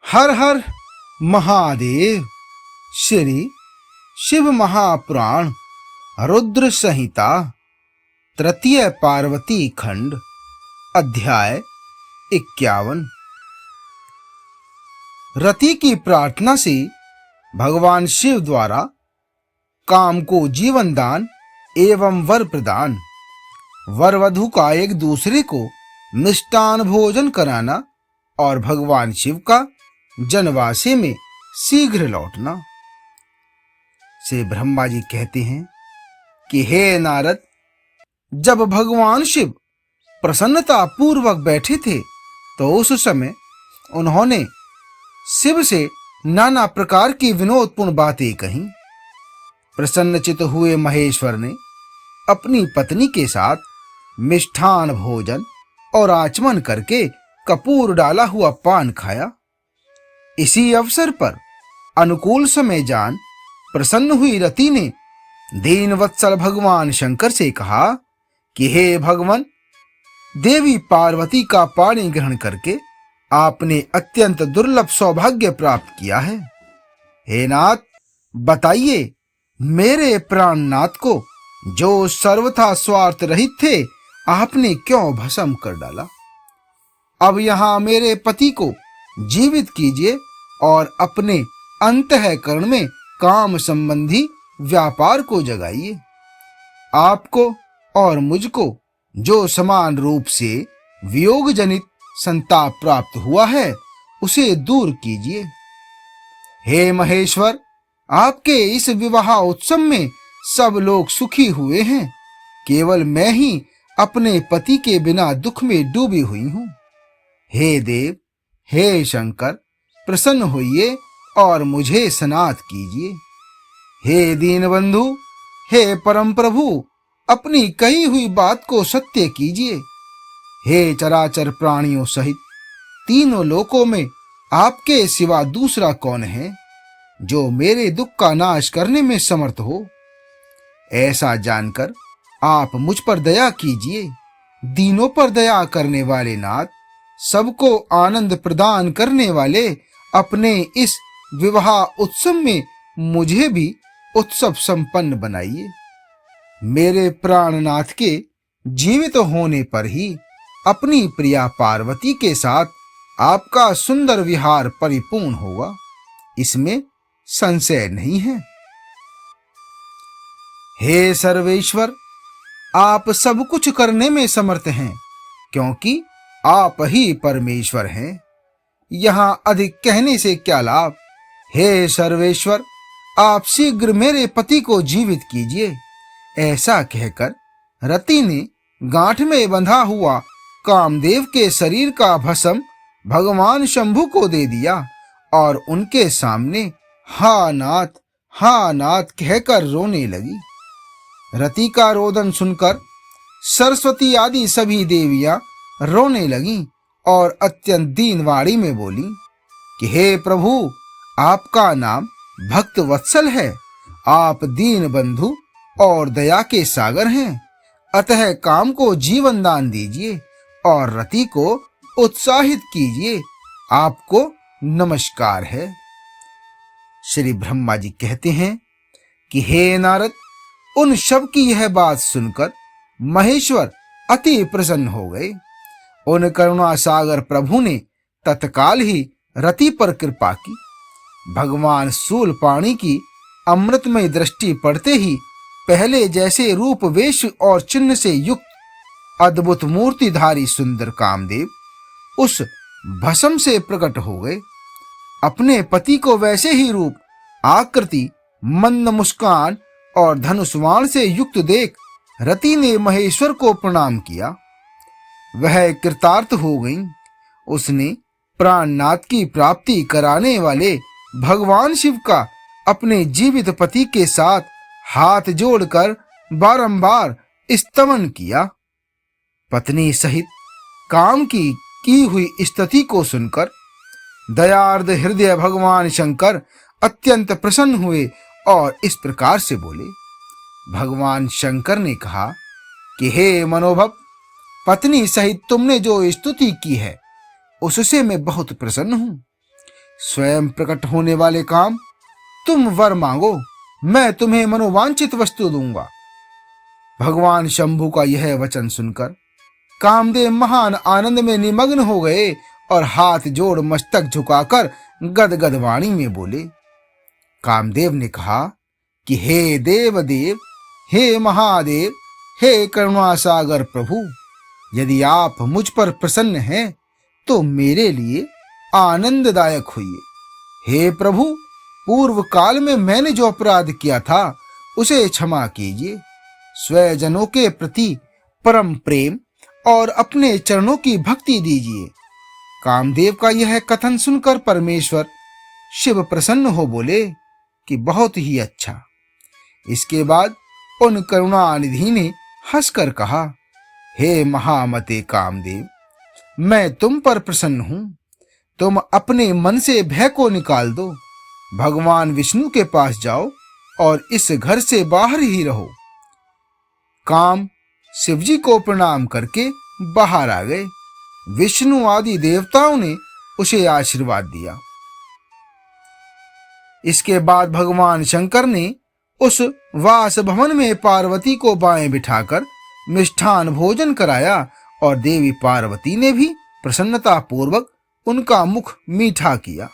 हर हर महादेव। श्री शिव महापुराण रुद्र संहिता तृतीय पार्वती खंड अध्याय 51। रति की प्रार्थना से भगवान शिव द्वारा काम को जीवन दान एवं वर प्रदान, वर वधु का एक दूसरे को मिष्टान भोजन कराना और भगवान शिव का जनवासे में शीघ्र लौटना। से ब्रह्मा जी कहते हैं कि हे नारद, जब भगवान शिव प्रसन्नता पूर्वक बैठे थे तो उस समय उन्होंने शिव से नाना प्रकार की विनोदपूर्ण बातें कहीं। प्रसन्नचित हुए महेश्वर ने अपनी पत्नी के साथ मिष्ठान भोजन और आचमन करके कपूर डाला हुआ पान खाया। इसी अवसर पर अनुकूल समय जान प्रसन्न हुई रति ने दीनवत्सल भगवान शंकर से कहा कि हे भगवान, देवी पार्वती का पानी ग्रहण करके आपने अत्यंत दुर्लभ सौभाग्य प्राप्त किया है। हे नाथ, बताइए मेरे प्राणनाथ को, जो सर्वथा स्वार्थ रहित थे, आपने क्यों भस्म कर डाला। अब यहां मेरे पति को जीवित कीजिए और अपने अंतःकरण में काम संबंधी व्यापार को जगाइए। आपको और मुझको जो समान रूप से वियोग जनित संताप प्राप्त हुआ है, उसे दूर कीजिए। हे महेश्वर, आपके इस विवाह उत्सव में सब लोग सुखी हुए हैं, केवल मैं ही अपने पति के बिना दुख में डूबी हुई हूं। हे देव, हे शंकर, प्रसन्न होइए और मुझे सनाथ कीजिए। हे दीनबंधु, हे परम प्रभु, अपनी कही हुई बात को सत्य कीजिए। हे चराचर प्राणियों सहित तीनों लोकों में आपके सिवा दूसरा कौन है जो मेरे दुख का नाश करने में समर्थ हो। ऐसा जानकर आप मुझ पर दया कीजिए। दीनों पर दया करने वाले नाथ, सबको आनंद प्रदान करने वाले, अपने इस विवाह उत्सव में मुझे भी उत्सव संपन्न बनाइए। मेरे प्राणनाथ के जीवित होने पर ही अपनी प्रिया पार्वती के साथ आपका सुंदर विहार परिपूर्ण होगा, इसमें संशय नहीं है। हे सर्वेश्वर, आप सब कुछ करने में समर्थ हैं, क्योंकि आप ही परमेश्वर हैं। यहां अधिक कहने से क्या लाभ। हे सर्वेश्वर, आप शीघ्र मेरे पति को जीवित कीजिए। ऐसा कहकर रति ने गांठ में बंधा हुआ कामदेव के शरीर का भस्म भगवान शंभु को दे दिया और उनके सामने हा नाथ कहकर रोने लगी। रति का रोदन सुनकर सरस्वती आदि सभी देवियां रोने लगीं और अत्यंत दीन वाणी में बोली कि हे प्रभु, आपका नाम भक्त वत्सल है, आप दीन बंधु और दया के सागर हैं, अतः काम को जीवन दान दीजिए और रति को उत्साहित कीजिए। आपको नमस्कार है। श्री ब्रह्मा जी कहते हैं कि हे नारद, उन सब की यह बात सुनकर महेश्वर अति प्रसन्न हो गए। उन करुणा सागर प्रभु ने तत्काल ही रति पर कृपा की। भगवान शूलपाणी की अमृतमय दृष्टि पड़ते ही पहले जैसे रूप वेश और चिन्ह से युक्त अद्भुत मूर्तिधारी सुंदर कामदेव उस भस्म से प्रकट हो गए। अपने पति को वैसे ही रूप, आकृति, मंद मुस्कान और धनुष्वाण से युक्त देख रति ने महेश्वर को प्रणाम किया। वह कृतार्थ हो गई। उसने प्राणनाथ की प्राप्ति कराने वाले भगवान शिव का अपने जीवित पति के साथ हाथ जोड़कर बारंबार स्तमन किया। पत्नी सहित काम की हुई स्तुति को सुनकर दयार्द हृदय भगवान शंकर अत्यंत प्रसन्न हुए और इस प्रकार से बोले। भगवान शंकर ने कहा कि हे मनोभव, पत्नी सहित तुमने जो स्तुति की है उससे मैं बहुत प्रसन्न हूं। स्वयं प्रकट होने वाले काम, तुम वर मांगो, मैं तुम्हें मनोवांछित वस्तु दूंगा। भगवान शंभु का यह वचन सुनकर कामदेव महान आनंद में निमग्न हो गए और हाथ जोड़ मस्तक झुकाकर गदगद वाणी में बोले। कामदेव ने कहा कि हे देव देव, हे महादेव, हे करुणा सागर प्रभु, यदि आप मुझ पर प्रसन्न हैं तो मेरे लिए आनंददायक हुई। हे प्रभु, पूर्व काल में मैंने जो अपराध किया था उसे क्षमा कीजिए। स्वजनों के प्रति परम प्रेम और अपने चरणों की भक्ति दीजिए। कामदेव का यह कथन सुनकर परमेश्वर शिव प्रसन्न हो बोले कि बहुत ही अच्छा। इसके बाद उन करुणानिधि ने हंसकर कहा, हे महामते कामदेव, मैं तुम पर प्रसन्न हूं। तुम अपने मन से भय को निकाल दो, भगवान विष्णु के पास जाओ और इस घर से बाहर ही रहो। काम शिवजी को प्रणाम करके बाहर आ गए। विष्णु आदि देवताओं ने उसे आशीर्वाद दिया। इसके बाद भगवान शंकर ने उस वास भवन में पार्वती को बाएं बिठाकर मिष्ठान भोजन कराया और देवी पार्वती ने भी प्रसन्नता पूर्वक उनका मुख मीठा किया।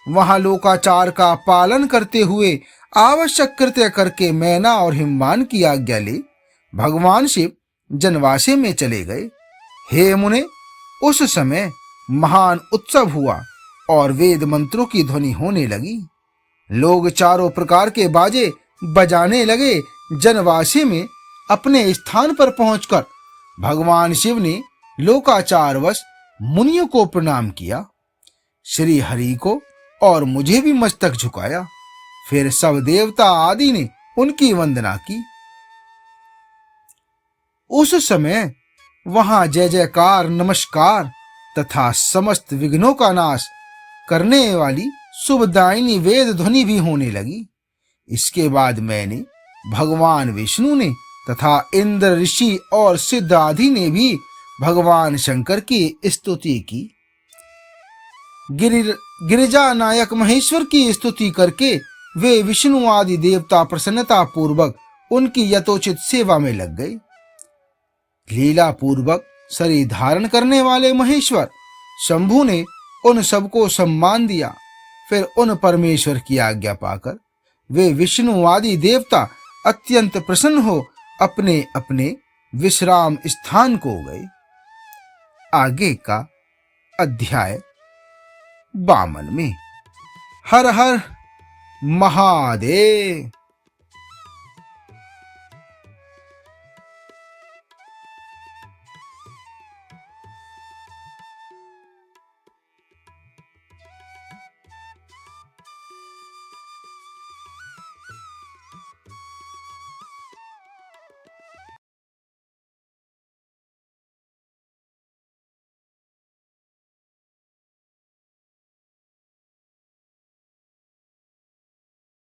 वहां लोकाचार का पालन करते हुए आवश्यक कृत्य करके मैना और हिमवान की आज्ञा ले भगवान शिव जनवासे में चले गए। हे मुने, उस समय महान उत्सव हुआ और वेद मंत्रों की ध्वनि होने लगी। लोग चारों प्रकार के बाजे बजाने लगे। जनवासे में अपने स्थान पर पहुंचकर भगवान शिव ने लोकाचारवश मुनियों को प्रणाम किया, श्री हरि को और मुझे भी मस्तक झुकाया। फिर सब देवता आदि ने उनकी वंदना की। उस समय वहां जय जयकार, नमस्कार तथा समस्त विघ्नों का नाश करने वाली शुभदायिनी वेद ध्वनि भी होने लगी। इसके बाद मैंने भगवान विष्णु ने तथा इंद्र, ऋषि और सिद्ध आदि ने भी भगवान शंकर की स्तुति की। गिरिजा नायक महेश्वर की स्तुति करके वे विष्णु आदि देवता प्रसन्नता पूर्वक उनकी यथोचित सेवा में लग गए। लीला पूर्वक शरीर धारण करने वाले महेश्वर शंभु ने उन सबको सम्मान दिया। फिर उन परमेश्वर की आज्ञा पाकर वे विष्णु आदि देवता अत्यंत प्रसन्न हो अपने अपने विश्राम स्थान को गए। आगे का अध्याय 52 में। हर हर महादेव।